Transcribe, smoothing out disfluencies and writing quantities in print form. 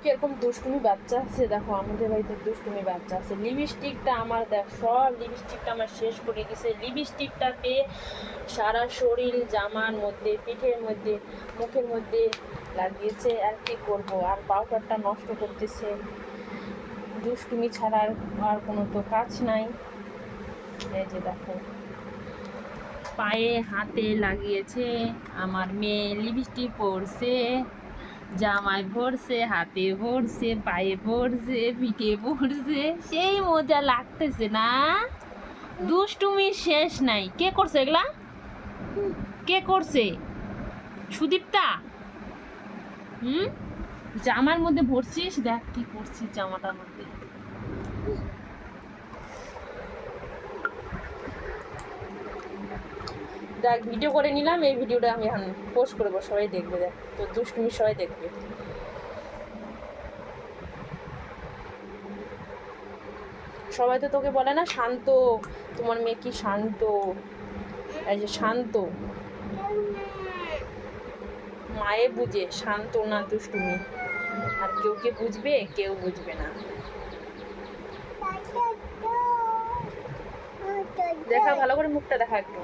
কিরকম দুষ্টুমি বাচ্চা আছে দেখো, আমাদের বাড়িতে দুষ্টুমি বাচ্চা আছে। লিপস্টিকটা আমার দেখ, সব লিপস্টিকটা আমার শেষ করে গেছে। লিপস্টিকটা পেয়ে সারা শরীর, জামার মধ্যে, পিঠের মধ্যে, মুখের মধ্যে লাগিয়েছে। আর কি করব, আর পাউডারটা নষ্ট করতেছে। দুষ্টুমি ছাড়া আর কোনো তো কাজ নাই। এই যে দেখো, পায়ে হাতে লাগিয়েছে আমার মেয়ে, লিপস্টিক পরছে, জামায় ভরছে, হাতে ভরছে, পায়ে ভরছে, পিঠে ভরছে, সেই মজা লাগতেছে না? দুষ্টুমির শেষ নাই। কে করছে এগুলা? কে করছে? সুদীপ্তা? জামার মধ্যে ভরছিস, দেখ কি করছিস জামাটার মধ্যে। দেখ, ভিডিও করে নিলাম, এই ভিডিওটা আমি এখন পোস্ট করবো, সবাই দেখবে। দেখ তো দুষ্টুমি সবাই দেখবে। সবাই তো তোকে বলে না শান্ত, তোমার মেয়ে কি শান্ত। এই যে শান্ত, মায়ে বুঝে শান্ত না দুষ্টুমি। আর কেউ কে বুঝবে? কেউ বুঝবে না। দেখা ভালো করে, মুখটা দেখা একটু।